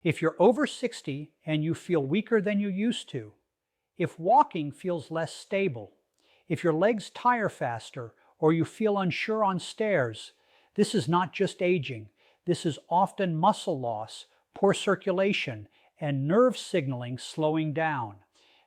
If you're over 60 and you feel weaker than you used to, if walking feels less stable, if your legs tire faster or you feel unsure on stairs, this is not just aging. This is often muscle loss, poor circulation, and nerve signaling slowing down.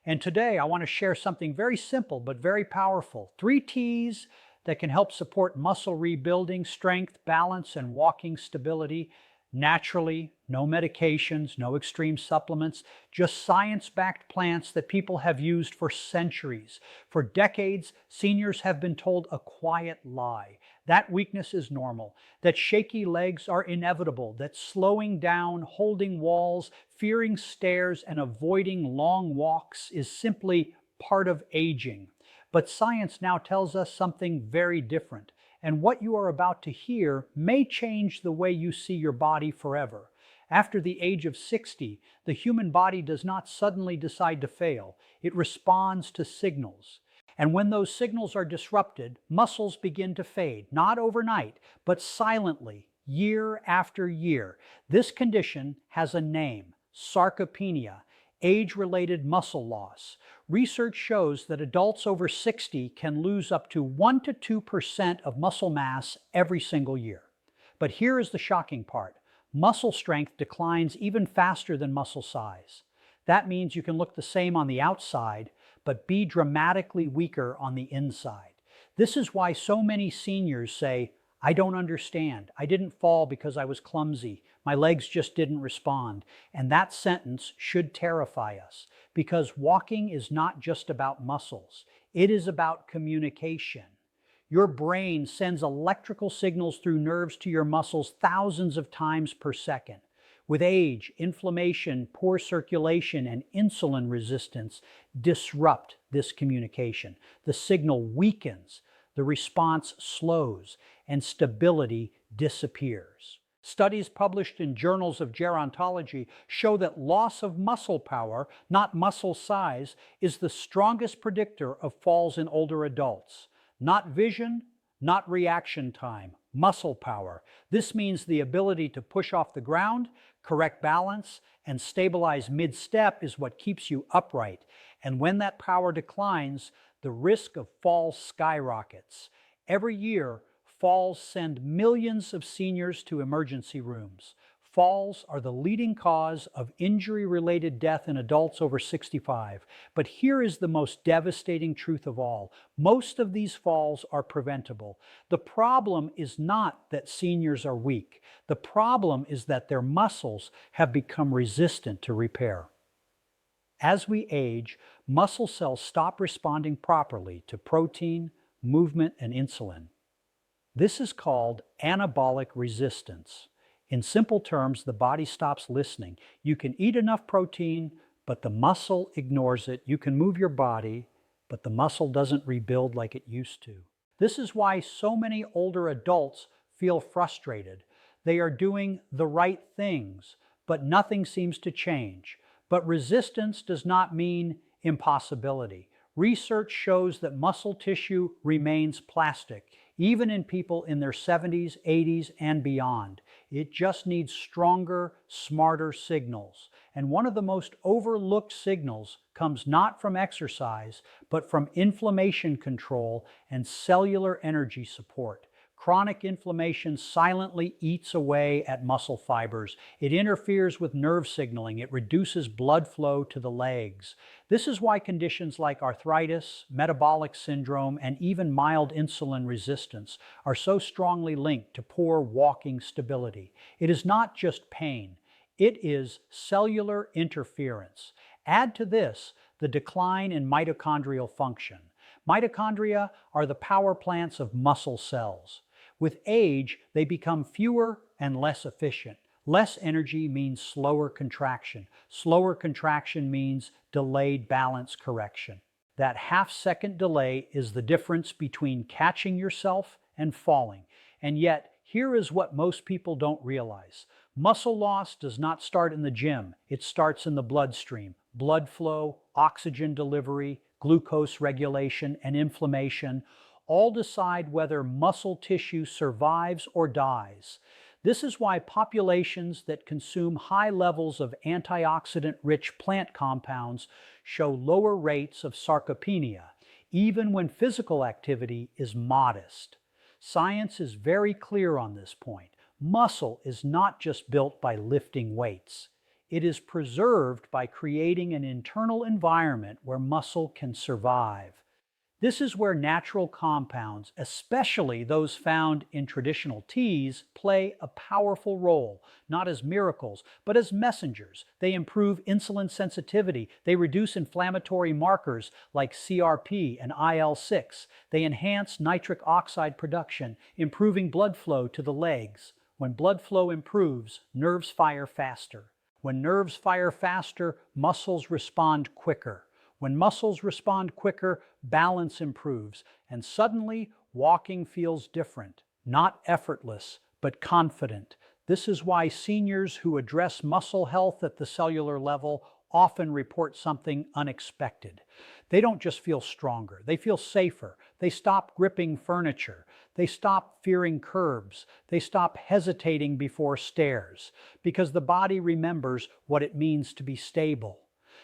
And today I want to share something very simple but very powerful. 3 T's that can help support muscle rebuilding, strength, balance, and walking stability naturally, no medications, no extreme supplements, just science-backed plants that people have used for centuries. For decades, seniors have been told a quiet lie. That weakness is normal, that shaky legs are inevitable, that slowing down, holding walls, fearing stairs, and avoiding long walks is simply part of aging. But science now tells us something very different. And what you are about to hear may change the way you see your body forever. After the age of 60, the human body does not suddenly decide to fail. It responds to signals. And when those signals are disrupted, muscles begin to fade, not overnight, but silently, year after year. This condition has a name: sarcopenia, age-related muscle loss. Research shows that adults over 60 can lose up to 1 to 2% of muscle mass every single year. But here is the shocking part. Muscle strength declines even faster than muscle size. That means you can look the same on the outside, but be dramatically weaker on the inside. This is why so many seniors say, "I don't understand. I didn't fall because I was clumsy. My legs just didn't respond." And that sentence should terrify us, because walking is not just about muscles. It is about communication. Your brain sends electrical signals through nerves to your muscles thousands of times per second. With age, inflammation, poor circulation, and insulin resistance disrupt this communication. The signal weakens, the response slows, and stability disappears. Studies published in journals of gerontology show that loss of muscle power, not muscle size, is the strongest predictor of falls in older adults. Not vision, not reaction time, muscle power. This means the ability to push off the ground, correct balance, and stabilize mid-step is what keeps you upright. And when that power declines, the risk of falls skyrockets. Every year, falls send millions of seniors to emergency rooms. Falls are the leading cause of injury-related death in adults over 65. But here is the most devastating truth of all. Most of these falls are preventable. The problem is not that seniors are weak. The problem is that their muscles have become resistant to repair. As we age, muscle cells stop responding properly to protein, movement, and insulin. This is called anabolic resistance. In simple terms, the body stops listening. You can eat enough protein, but the muscle ignores it. You can move your body, but the muscle doesn't rebuild like it used to. This is why so many older adults feel frustrated. They are doing the right things, but nothing seems to change. But resistance does not mean impossibility. Research shows that muscle tissue remains plastic, even in people in their 70s, 80s, and beyond. It just needs stronger, smarter signals. And one of the most overlooked signals comes not from exercise, but from inflammation control and cellular energy support. Chronic inflammation silently eats away at muscle fibers. It interferes with nerve signaling. It reduces blood flow to the legs. This is why conditions like arthritis, metabolic syndrome, and even mild insulin resistance are so strongly linked to poor walking stability. It is not just pain. It is cellular interference. Add to this the decline in mitochondrial function. Mitochondria are the power plants of muscle cells. With age, they become fewer and less efficient. Less energy means slower contraction. Slower contraction means delayed balance correction. That half-second delay is the difference between catching yourself and falling. And yet, here is what most people don't realize. Muscle loss does not start in the gym. It starts in the bloodstream. Blood flow, oxygen delivery, glucose regulation, and inflammation all decide whether muscle tissue survives or dies. This is why populations that consume high levels of antioxidant-rich plant compounds show lower rates of sarcopenia, even when physical activity is modest. Science is very clear on this point. Muscle is not just built by lifting weights. It is preserved by creating an internal environment where muscle can survive. This is where natural compounds, especially those found in traditional teas, play a powerful role, not as miracles, but as messengers. They improve insulin sensitivity, they reduce inflammatory markers like CRP and IL-6, they enhance nitric oxide production, improving blood flow to the legs. When blood flow improves, nerves fire faster. When nerves fire faster, muscles respond quicker. When muscles respond quicker, balance improves, and suddenly walking feels different, not effortless, but confident. This is why seniors who address muscle health at the cellular level often report something unexpected. They don't just feel stronger, they feel safer. They stop gripping furniture. They stop fearing curbs. They stop hesitating before stairs, because the body remembers what it means to be stable.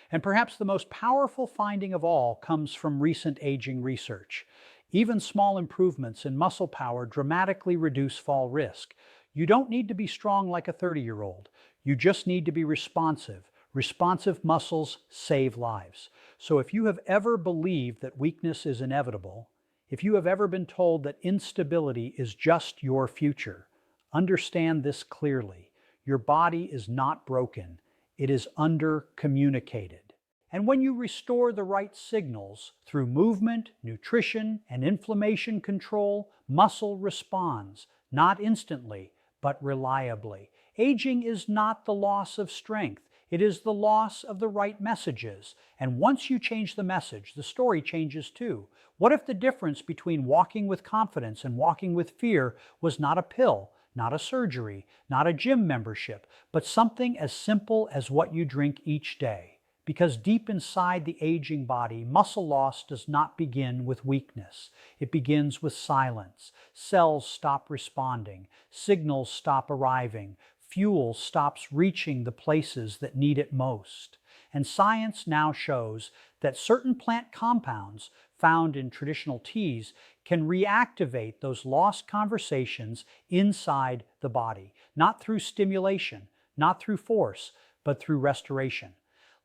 And perhaps the most powerful finding of all comes from recent aging research. Even small improvements in muscle power dramatically reduce fall risk. You don't need to be strong like a 30-year-old. You just need to be responsive. Responsive muscles save lives. So if you have ever believed that weakness is inevitable, if you have ever been told that instability is just your future, understand this clearly. Your body is not broken. It is under-communicated. And when you restore the right signals through movement, nutrition, and inflammation control, muscle responds, not instantly, but reliably. Aging is not the loss of strength. It is the loss of the right messages. And once you change the message, the story changes too. What if the difference between walking with confidence and walking with fear was not a pill, not a surgery, not a gym membership, but something as simple as what you drink each day? Because deep inside the aging body, muscle loss does not begin with weakness. It begins with silence. Cells stop responding. Signals stop arriving. Fuel stops reaching the places that need it most. And science now shows that certain plant compounds found in traditional teas can reactivate those lost conversations inside the body, not through stimulation, not through force, but through restoration.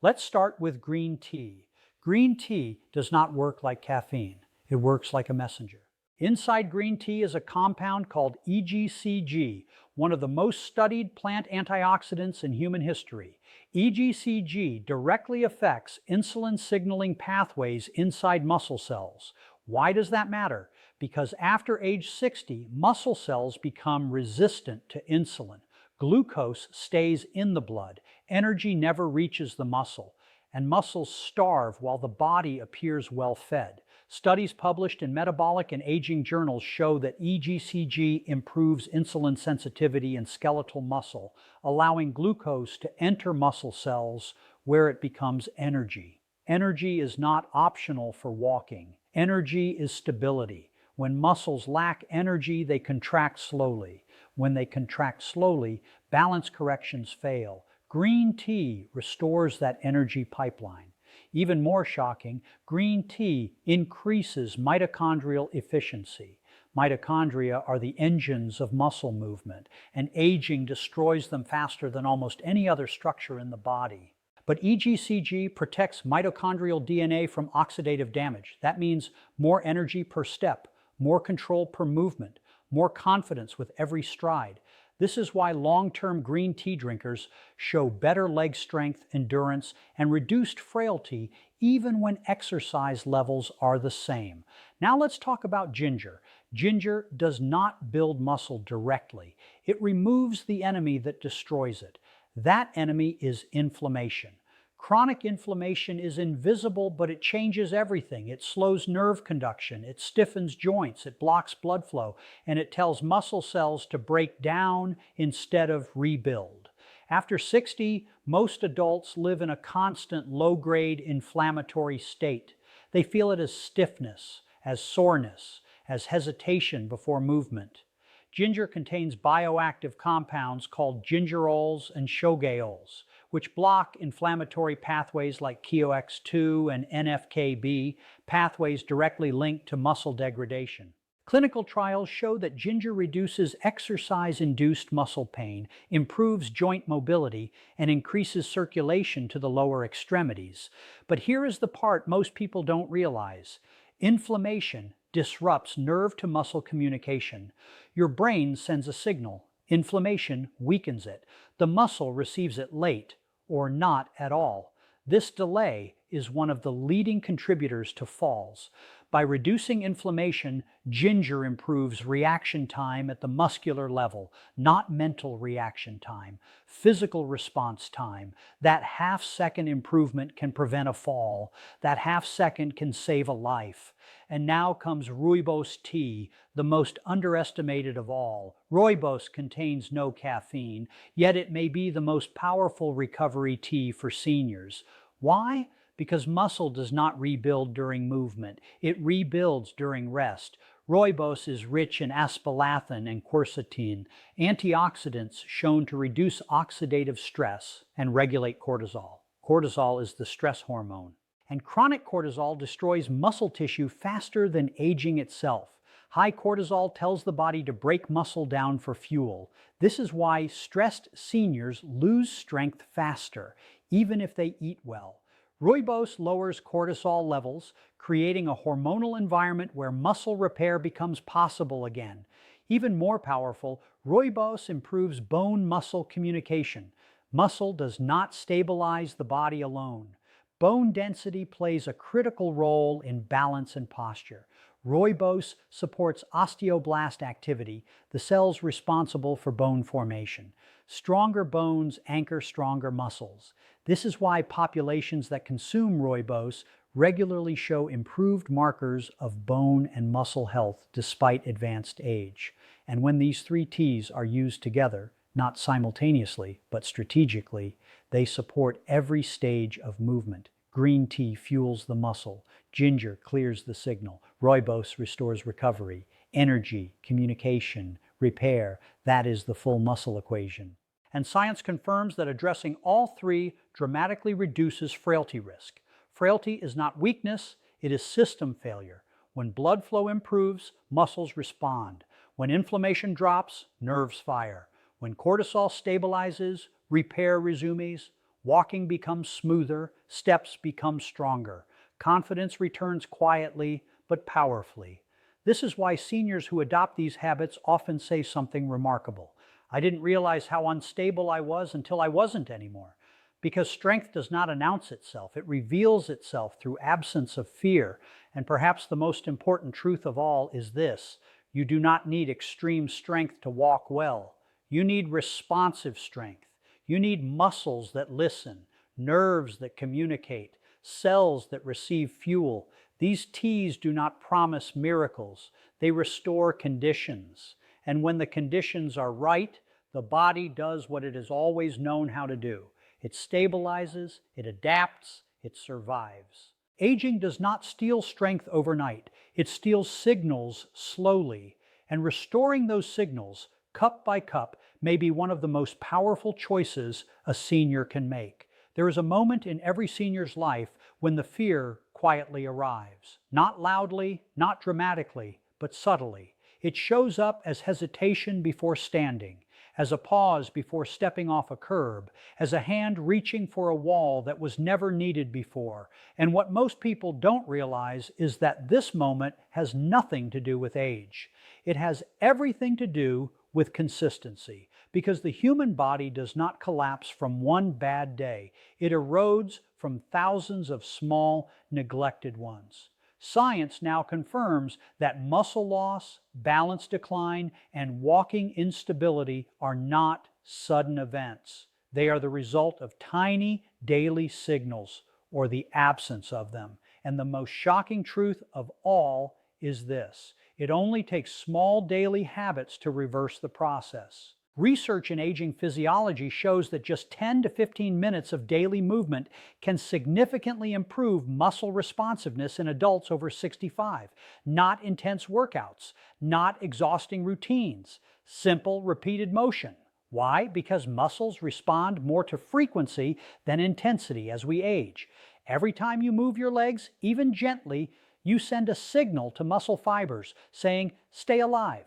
Let's start with green tea. Green tea does not work like caffeine. It works like a messenger. Inside green tea is a compound called EGCG, one of the most studied plant antioxidants in human history. EGCG directly affects insulin signaling pathways inside muscle cells. Why does that matter? Because after age 60, muscle cells become resistant to insulin. Glucose stays in the blood. Energy never reaches the muscle, and muscles starve while the body appears well fed. Studies published in metabolic and aging journals show that EGCG improves insulin sensitivity in skeletal muscle, allowing glucose to enter muscle cells where it becomes energy. Energy is not optional for walking. Energy is stability. When muscles lack energy, they contract slowly. When they contract slowly, balance corrections fail. Green tea restores that energy pipeline. Even more shocking, green tea increases mitochondrial efficiency. Mitochondria are the engines of muscle movement, and aging destroys them faster than almost any other structure in the body. But EGCG protects mitochondrial DNA from oxidative damage. That means more energy per step, more control per movement, more confidence with every stride. This is why long-term green tea drinkers show better leg strength, endurance, and reduced frailty even when exercise levels are the same. Now let's talk about ginger. Ginger does not build muscle directly. It removes the enemy that destroys it. That enemy is inflammation. Chronic inflammation is invisible, but it changes everything. It slows nerve conduction, it stiffens joints, it blocks blood flow, and it tells muscle cells to break down instead of rebuild. After 60, most adults live in a constant low-grade inflammatory state. They feel it as stiffness, as soreness, as hesitation before movement. Ginger contains bioactive compounds called gingerols and shogaols, which block inflammatory pathways like KOX2 and NFKB, pathways directly linked to muscle degradation. Clinical trials show that ginger reduces exercise-induced muscle pain, improves joint mobility, and increases circulation to the lower extremities. But here is the part most people don't realize. Inflammation disrupts nerve-to-muscle communication. Your brain sends a signal. Inflammation weakens it. The muscle receives it late, or not at all. This delay is one of the leading contributors to falls. By reducing inflammation, ginger improves reaction time at the muscular level, not mental reaction time, physical response time. That half-second improvement can prevent a fall. That half-second can save a life. And now comes rooibos tea, the most underestimated of all. Rooibos contains no caffeine, yet it may be the most powerful recovery tea for seniors. Why? Because muscle does not rebuild during movement. It rebuilds during rest. Rooibos is rich in aspalathin and quercetin, antioxidants shown to reduce oxidative stress and regulate cortisol. Cortisol is the stress hormone. And chronic cortisol destroys muscle tissue faster than aging itself. High cortisol tells the body to break muscle down for fuel. This is why stressed seniors lose strength faster, even if they eat well. Rooibos lowers cortisol levels, creating a hormonal environment where muscle repair becomes possible again. Even more powerful, rooibos improves bone-muscle communication. Muscle does not stabilize the body alone. Bone density plays a critical role in balance and posture. Rooibos supports osteoblast activity, the cells responsible for bone formation. Stronger bones anchor stronger muscles. This is why populations that consume rooibos regularly show improved markers of bone and muscle health despite advanced age. And when these three teas are used together, not simultaneously, but strategically, they support every stage of movement. Green tea fuels the muscle. Ginger clears the signal. Rooibos restores recovery, energy, communication, repair. That is the full muscle equation. And science confirms that addressing all three dramatically reduces frailty risk. Frailty is not weakness, it is system failure. When blood flow improves, muscles respond. When inflammation drops, nerves fire. When cortisol stabilizes, repair resumes. Walking becomes smoother, steps become stronger. Confidence returns quietly but powerfully. This is why seniors who adopt these habits often say something remarkable. I didn't realize how unstable I was until I wasn't anymore. Because strength does not announce itself. It reveals itself through absence of fear. And perhaps the most important truth of all is this: you do not need extreme strength to walk well. You need responsive strength. You need muscles that listen, nerves that communicate, cells that receive fuel. These teas do not promise miracles. They restore conditions. And when the conditions are right, the body does what it has always known how to do. It stabilizes, it adapts, it survives. Aging does not steal strength overnight. It steals signals slowly. And restoring those signals, cup by cup, may be one of the most powerful choices a senior can make. There is a moment in every senior's life when the fear quietly arrives. Not loudly, not dramatically, but subtly. It shows up as hesitation before standing, as a pause before stepping off a curb, as a hand reaching for a wall that was never needed before. And what most people don't realize is that this moment has nothing to do with age. It has everything to do with consistency, because the human body does not collapse from one bad day. It erodes from thousands of small, neglected ones. Science now confirms that muscle loss, balance decline, and walking instability are not sudden events. They are the result of tiny daily signals, or the absence of them. And the most shocking truth of all is this: it only takes small daily habits to reverse the process. Research in aging physiology shows that just 10 to 15 minutes of daily movement can significantly improve muscle responsiveness in adults over 65. Not intense workouts, not exhausting routines, simple repeated motion. Why? Because muscles respond more to frequency than intensity as we age. Every time you move your legs, even gently, you send a signal to muscle fibers saying, "Stay alive."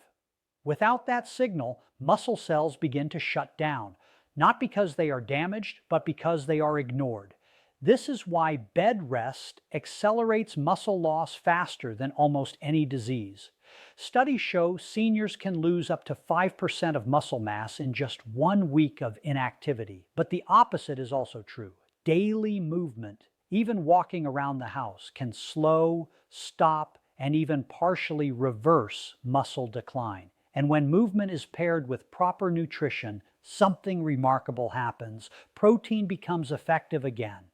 Without that signal, muscle cells begin to shut down, not because they are damaged, but because they are ignored. This is why bed rest accelerates muscle loss faster than almost any disease. Studies show seniors can lose up to 5% of muscle mass in just 1 week of inactivity. But the opposite is also true. Daily movement, even walking around the house, can slow, stop, and even partially reverse muscle decline. And when movement is paired with proper nutrition, something remarkable happens. Protein becomes effective again.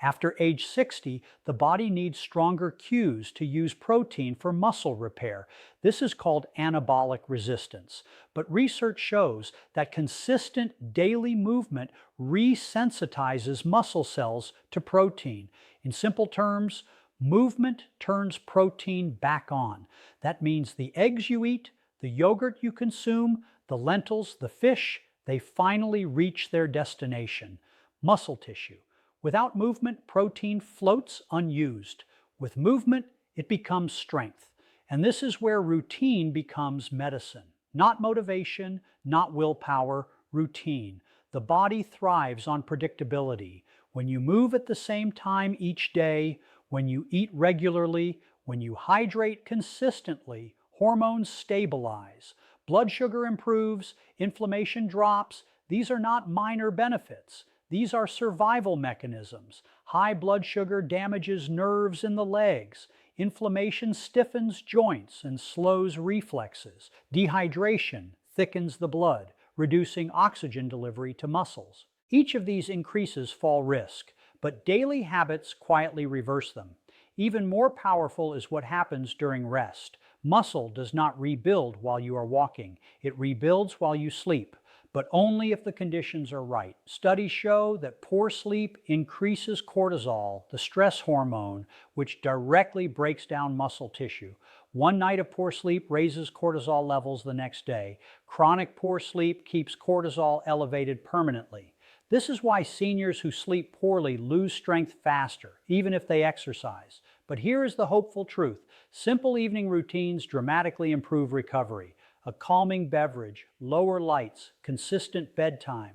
After age 60, the body needs stronger cues to use protein for muscle repair. This is called anabolic resistance. But research shows that consistent daily movement resensitizes muscle cells to protein. In simple terms, movement turns protein back on. That means the eggs you eat, the yogurt you consume, the lentils, the fish, they finally reach their destination, muscle tissue. Without movement, protein floats unused. With movement, it becomes strength. And this is where routine becomes medicine. Not motivation, not willpower, routine. The body thrives on predictability. When you move at the same time each day, when you eat regularly, when you hydrate consistently, hormones stabilize, blood sugar improves, inflammation drops. These are not minor benefits. These are survival mechanisms. High blood sugar damages nerves in the legs. Inflammation stiffens joints and slows reflexes. Dehydration thickens the blood, reducing oxygen delivery to muscles. Each of these increases fall risk, but daily habits quietly reverse them. Even more powerful is what happens during rest. Muscle does not rebuild while you are walking. It rebuilds while you sleep, but only if the conditions are right. Studies show that poor sleep increases cortisol, the stress hormone, which directly breaks down muscle tissue. One night of poor sleep raises cortisol levels the next day. Chronic poor sleep keeps cortisol elevated permanently. This is why seniors who sleep poorly lose strength faster, even if they exercise. But here is the hopeful truth. Simple evening routines dramatically improve recovery. A calming beverage, lower lights, consistent bedtime.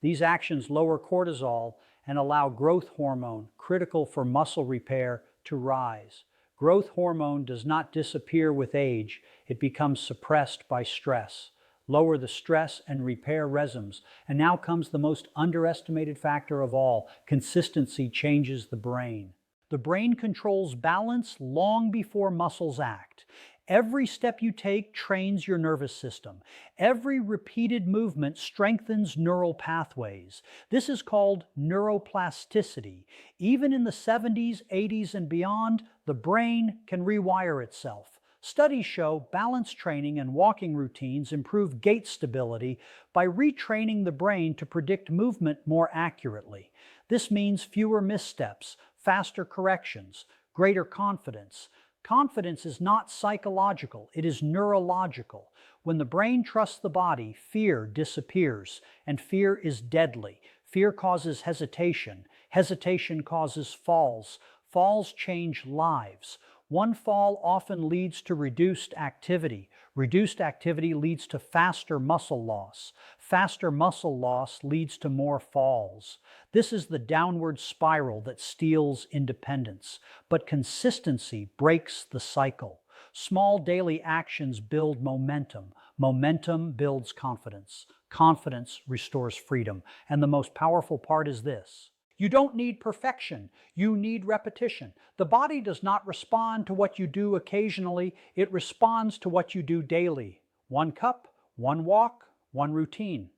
These actions lower cortisol and allow growth hormone, critical for muscle repair, to rise. Growth hormone does not disappear with age. It becomes suppressed by stress. Lower the stress and repair rhythms. And now comes the most underestimated factor of all. Consistency changes the brain. The brain controls balance long before muscles act. Every step you take trains your nervous system. Every repeated movement strengthens neural pathways. This is called neuroplasticity. Even in the 70s, 80s, and beyond, the brain can rewire itself. Studies show balance training and walking routines improve gait stability by retraining the brain to predict movement more accurately. This means fewer missteps, faster corrections, greater confidence. Confidence is not psychological, it is neurological. When the brain trusts the body, fear disappears, and fear is deadly. Fear causes hesitation. Hesitation causes falls. Falls change lives. One fall often leads to reduced activity. Reduced activity leads to faster muscle loss. Faster muscle loss leads to more falls. This is the downward spiral that steals independence. But consistency breaks the cycle. Small daily actions build momentum. Momentum builds confidence. Confidence restores freedom. And the most powerful part is this. You don't need perfection, you need repetition. The body does not respond to what you do occasionally, it responds to what you do daily. 1 cup, 1 walk, 1 routine.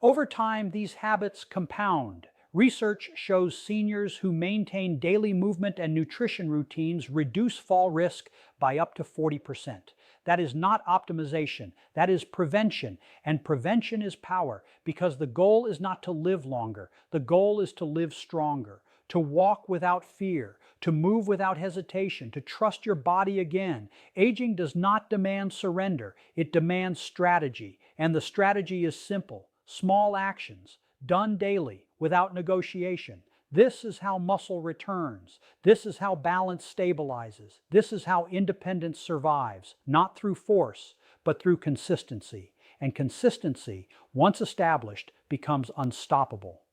Over time, these habits compound. Research shows seniors who maintain daily movement and nutrition routines reduce fall risk by up to 40%. That is not optimization. That is prevention. And prevention is power, because the goal is not to live longer. The goal is to live stronger, to walk without fear, to move without hesitation, to trust your body again. Aging does not demand surrender. It demands strategy. And the strategy is simple: small actions, done daily, without negotiation. This is how muscle returns. This is how balance stabilizes. This is how independence survives, not through force, but through consistency. And consistency, once established, becomes unstoppable.